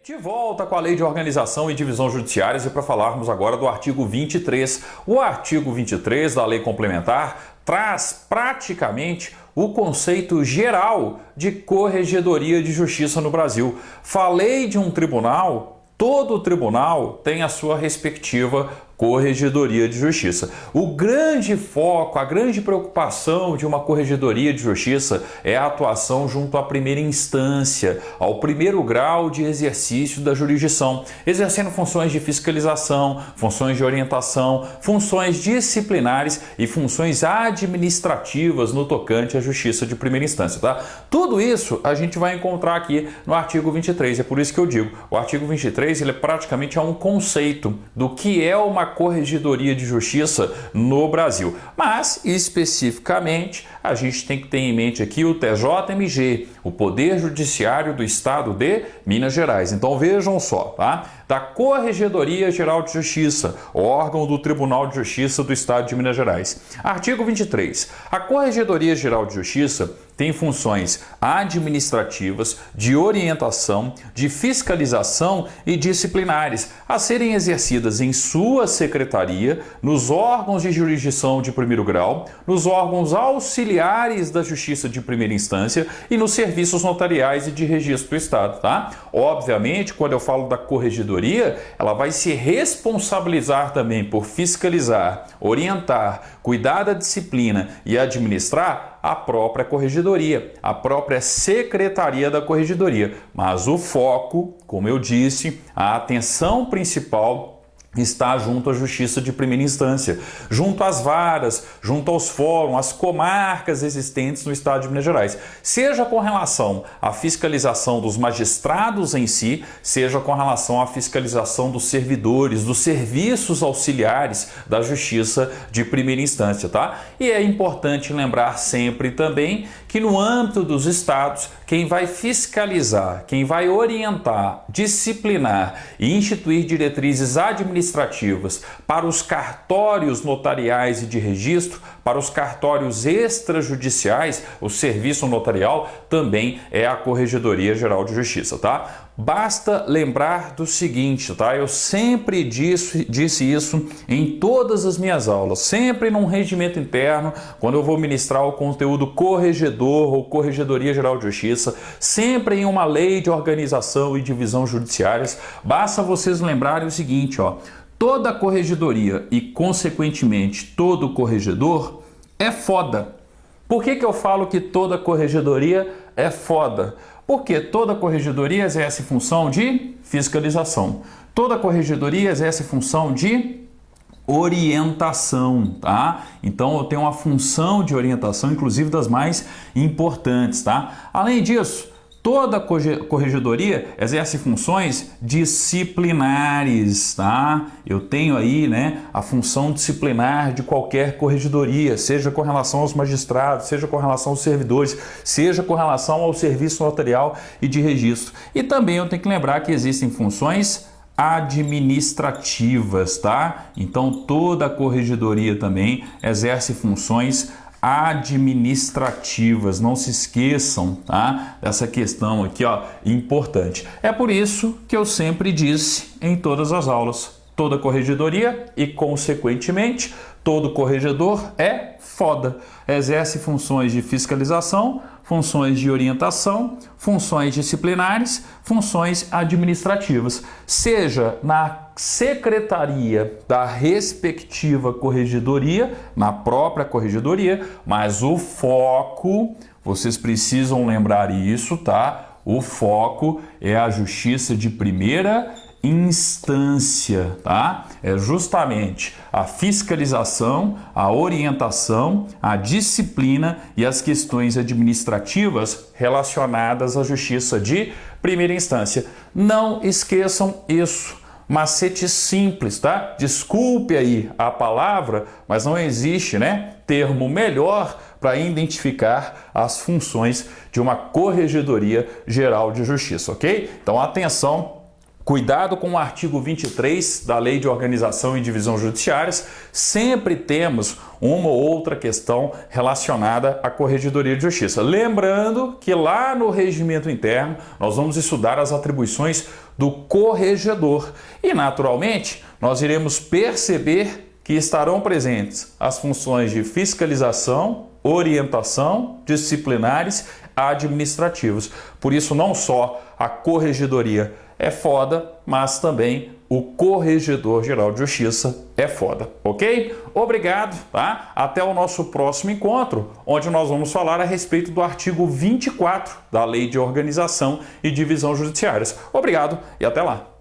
De volta com a Lei de Organização e Divisão Judiciárias e para falarmos agora do artigo 23. O artigo 23 da Lei Complementar traz praticamente o conceito geral de corregedoria de justiça no Brasil. Falei de um tribunal, todo tribunal tem a sua respectiva corregedoria de justiça. O grande foco, a grande preocupação de uma corregedoria de justiça é a atuação junto à primeira instância, ao primeiro grau de exercício da jurisdição, exercendo funções de fiscalização, funções de orientação, funções disciplinares e funções administrativas no tocante à justiça de primeira instância, tá? Tudo isso a gente vai encontrar aqui no artigo 23, é por isso que eu digo, o artigo 23 ele praticamente é um conceito do que é uma corregedoria de justiça no Brasil. Mas, especificamente, a gente tem que ter em mente aqui o TJMG, o Poder Judiciário do Estado de Minas Gerais. Então vejam só, tá? Da Corregedoria Geral de Justiça, órgão do Tribunal de Justiça do Estado de Minas Gerais. Artigo 23. A Corregedoria Geral de Justiça tem funções administrativas, de orientação, de fiscalização e disciplinares a serem exercidas em sua secretaria, nos órgãos de jurisdição de primeiro grau, nos órgãos auxiliares da Justiça de primeira instância e nos serviços notariais e de registro do Estado, tá? Obviamente, quando eu falo da corregedoria, ela vai se responsabilizar também por fiscalizar, orientar, cuidar da disciplina e administrar a própria corregedoria, a própria secretaria da corregedoria. Mas o foco, como eu disse, a atenção principal está junto à justiça de primeira instância, junto às varas, junto aos fóruns, às comarcas existentes no estado de Minas Gerais, seja com relação à fiscalização dos magistrados em si, seja com relação à fiscalização dos servidores, dos serviços auxiliares da justiça de primeira instância, tá? E é importante lembrar sempre também que no âmbito dos estados, quem vai fiscalizar, quem vai orientar, disciplinar e instituir diretrizes administrativas para os cartórios notariais e de registro, para os cartórios extrajudiciais, o serviço notarial também é a Corregedoria Geral de Justiça, tá? Basta lembrar do seguinte, tá? Eu sempre disse isso em todas as minhas aulas, sempre num regimento interno, quando eu vou ministrar o conteúdo corregedor ou Corregedoria Geral de Justiça, sempre em uma lei de organização e divisão judiciárias, basta vocês lembrarem o seguinte, ó, toda corregedoria e, consequentemente, todo corregedor é foda. Por que eu falo que toda corregedoria é foda? Porque toda corregedoria exerce função de fiscalização. Toda corregedoria exerce função de orientação, tá? Então eu tenho uma função de orientação, inclusive das mais importantes, tá? Além disso, toda corregedoria exerce funções disciplinares, tá? Eu tenho aí, né, a função disciplinar de qualquer corregedoria, seja com relação aos magistrados, seja com relação aos servidores, seja com relação ao serviço notarial e de registro. E também eu tenho que lembrar que existem funções administrativas, tá? Então toda a corregedoria também exerce funções administrativas, não se esqueçam, tá? Dessa questão aqui, ó, importante. É por isso que eu sempre disse em todas as aulas, toda corregedoria e, consequentemente, todo corregedor é foda. Exerce funções de fiscalização, funções de orientação, funções disciplinares, funções administrativas, seja na secretaria da respectiva corregedoria, na própria corregedoria, mas o foco, vocês precisam lembrar isso, tá? O foco é a justiça de primeira instância, tá? É justamente a fiscalização, a orientação, a disciplina e as questões administrativas relacionadas à justiça de primeira instância. Não esqueçam isso. Macete simples, tá? Desculpe aí a palavra, mas não existe, né, termo melhor para identificar as funções de uma Corregedoria Geral de Justiça, ok? Então, atenção Cuidado com o artigo 23 da Lei de Organização e Divisão Judiciárias. Sempre temos uma ou outra questão relacionada à Corregedoria de Justiça. Lembrando que lá no regimento interno nós vamos estudar as atribuições do corregedor e, naturalmente, nós iremos perceber que estarão presentes as funções de fiscalização, orientação, disciplinares, administrativos. Por isso, não só a Corregedoria é foda, mas também o Corregedor-Geral de Justiça é foda, ok? Obrigado, tá? Até o nosso próximo encontro, onde nós vamos falar a respeito do artigo 24 da Lei de Organização e Divisão Judiciárias. Obrigado e até lá!